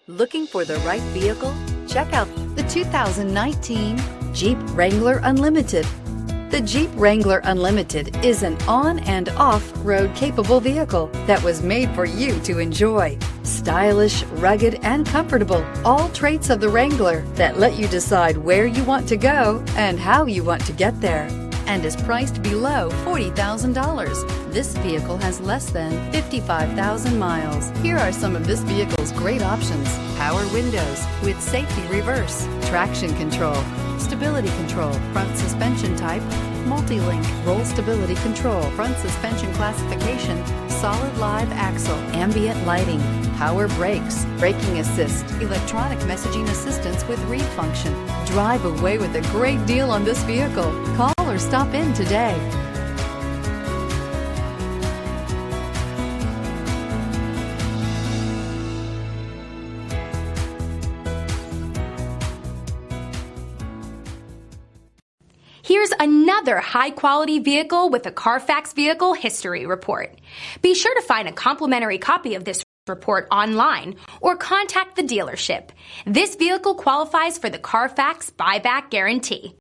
Looking for the right vehicle? Check out the 2019 Jeep Wrangler Unlimited. The Jeep Wrangler Unlimited is an on- and off-road capable vehicle that was made for you to enjoy. Stylish, rugged, and comfortable, all traits of the Wrangler that let you decide where you want to go and how you want to get there, and is priced below $40,000. This vehicle has less than 55,000 miles. Here are some of this vehicle's great options: power windows with safety reverse, traction control, stability control, front suspension type, multi-link, roll stability control, front suspension classification, solid live axle, ambient lighting, power brakes, braking assist, electronic messaging assistance with read function. Drive away with a great deal on this vehicle. Call or stop in today. Here's another high-quality vehicle with a Carfax Vehicle History Report. Be sure to find a complimentary copy of this report online or contact the dealership. This vehicle qualifies for the Carfax Buyback Guarantee.